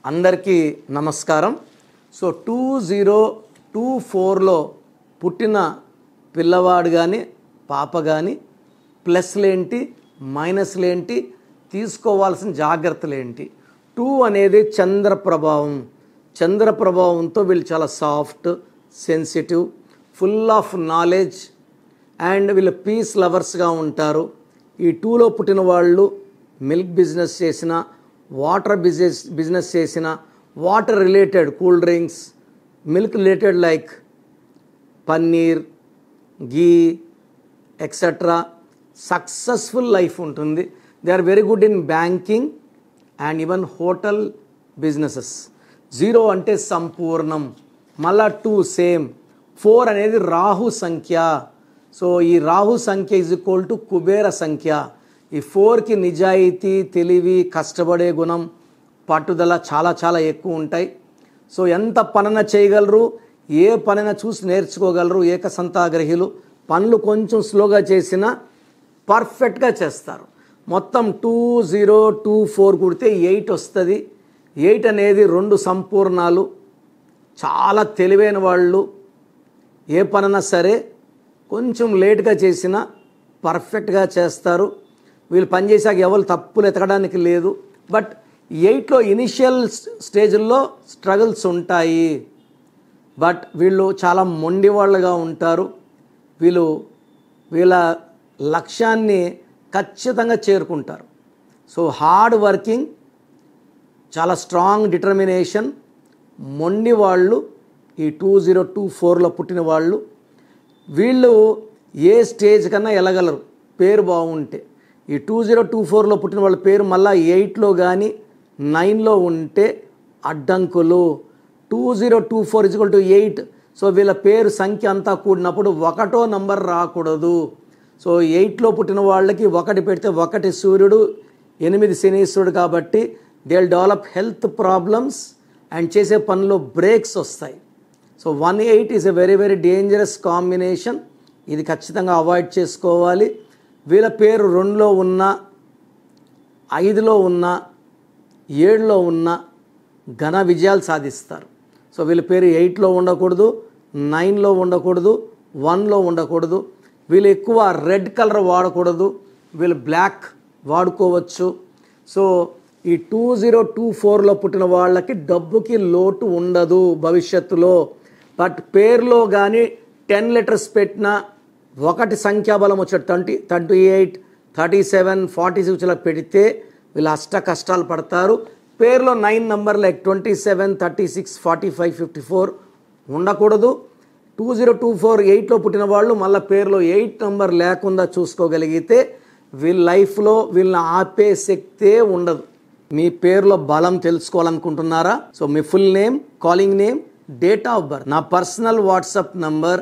అందరికీ నమస్కారం. సో 2024లో పుట్టిన పిల్లవాడు కానీ పాప కానీ ప్లస్లేంటి మైనస్లేంటి తీసుకోవాల్సిన జాగ్రత్తలేంటి. 2 అనేది చంద్ర ప్రభావంతో వీళ్ళు చాలా soft, sensitive, full of knowledge and వీళ్ళు పీస్ లవర్స్గా ఉంటారు. ఈ 2లో పుట్టిన వాళ్ళు మిల్క్ బిజినెస్ చేసిన, వాటర్ బిజినెస్ చేసిన, water related cool drinks, milk related like paneer, ghee etcetera successful life ఉంటుంది. They are very good in banking and even hotel businesses. 0 అంటే సంపూర్ణం, మళ్ళా 2 సేమ్. 4 అనేది రాహు సంఖ్య. సో ఈ రాహు సంఖ్య ఈజ్ ఈక్వల్ టు కుబేర సంఖ్య. ఈ 4కి నిజాయితీ, తెలివి, కష్టపడే గుణం, పట్టుదల చాలా చాలా ఎక్కువ ఉంటాయి. సో ఎంత పనైనా చేయగలరు, ఏ పనైనా చూసి నేర్చుకోగలరు. ఏకసంతాగ్రహీలు, పనులు కొంచెం స్లోగా చేసినా పర్ఫెక్ట్గా చేస్తారు. మొత్తం 2024 కుడితే 8 వస్తుంది. 8 అనేది 2 సంపూర్ణాలు. చాలా తెలివైన వాళ్ళు. ఏ పనైనా సరే కొంచెం లేట్గా చేసినా పర్ఫెక్ట్గా చేస్తారు. వీళ్ళు పనిచేసాక ఎవరు తప్పులు ఎతకడానికి లేదు. బట్ 8లో ఇనిషియల్ స్టేజ్లో స్ట్రగుల్స్ ఉంటాయి. బట్ వీళ్ళు చాలా మొండి వాళ్ళుగా ఉంటారు. వీళ్ళ లక్ష్యాన్ని ఖచ్చితంగా చేరుకుంటారు. సో హార్డ్ వర్కింగ్, చాలా స్ట్రాంగ్ డిటర్మినేషన్, మొండి వాళ్ళు ఈ 2024లో పుట్టిన వాళ్ళు. వీళ్ళు ఏ స్టేజ్ కన్నా వెళ్ళగలరు పేరు బాగుంటే. ఈ 2024లో పుట్టిన వాళ్ళ పేరు మళ్ళీ 8లో కానీ 9లో ఉంటే అడ్డంకులు. 2024 = 8. సో వీళ్ళ పేరు సంఖ్య అంతా కూడినప్పుడు 1వ నంబర్ రాకూడదు. సో 8లో పుట్టిన వాళ్ళకి 1 పెడితే 1 సూర్యుడు, 8 శనీశ్వరుడు. కాబట్టి they will develop health problems and చేసే పనిలో బ్రేక్స్ వస్తాయి. So 1-8 is a very very dangerous combination. ఇది ఖచ్చితంగా అవాయిడ్ చేసుకోవాలి. వీళ్ళ పేరు 2లో ఉన్న, 5లో ఉన్న, 7లో ఉన్న ఘన విజయాలు సాధిస్తారు. సో వీళ్ళ పేరు 8లో ఉండకూడదు, 9లో ఉండకూడదు, 1లో ఉండకూడదు. వీళ్ళు ఎక్కువ రెడ్ కలర్ వాడకూడదు. వీళ్ళు బ్లాక్ వాడుకోవచ్చు. సో ఈ 2024లో పుట్టిన వాళ్ళకి డబ్బుకి లోటు ఉండదు భవిష్యత్తులో. బట్ పేరులో కానీ 10 లెటర్స్ పెట్టినా 1 సంఖ్యాబలం వచ్చే 28, 37, 46 ఇలా పెడితే వీళ్ళు అష్ట కష్టాలు పడతారు. పేరులో 9 నంబర్ లైక్ 27, 36, 45, 54 ఉండకూడదు. 2024 8లో పుట్టిన వాళ్ళు మళ్ళీ పేరులో 8 నంబర్ లేకుండా చూసుకోగలిగితే వీళ్ళ లైఫ్లో వీళ్ళని ఆపే శక్తే ఉండదు. మీ పేరులో బలం తెలుసుకోవాలనుకుంటున్నారా? సో మీ full name, calling name, date of birth. నా పర్సనల్ వాట్సాప్ నంబర్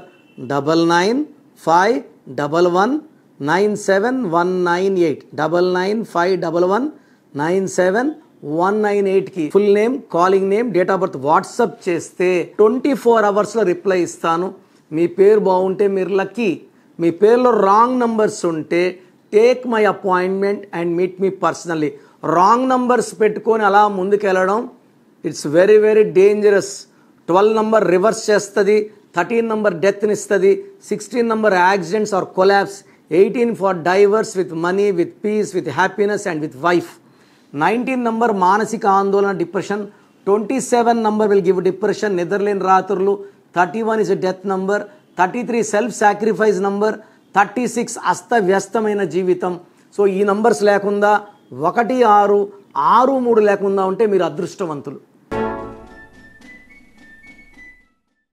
9951197198 9951197198కి full name, calling name, date of birth WhatsApp చేస్తే 24 అవర్స్లో రిప్లై ఇస్తాను. మీ పేరు బాగుంటే మీరు లక్కీ. మీ పేరులో రాంగ్ నంబర్స్ ఉంటే take my appointment and meet me personally. Wrong numbers పెట్టుకొని అలా ముందుకెళ్ళడం it's very very dangerous. 12 number reverse చేస్తుంది, 13 నంబర్ డెత్ని ఇస్తుంది, 16 number accidents or collapse, 18 for divorce with money, with peace, with happiness and with wife. 19 number మానసిక ఆందోళన, depression. 27 number will give depression, నిద్రలేని రాత్రులు. 31 is death number. 33 self sacrifice number. 36 అస్తవ్యస్తమైన జీవితం. So ఈ numbers లేకుండా 1, 6, 6, 3 లేకుండా ఉంటే మీరు అదృష్టవంతులు.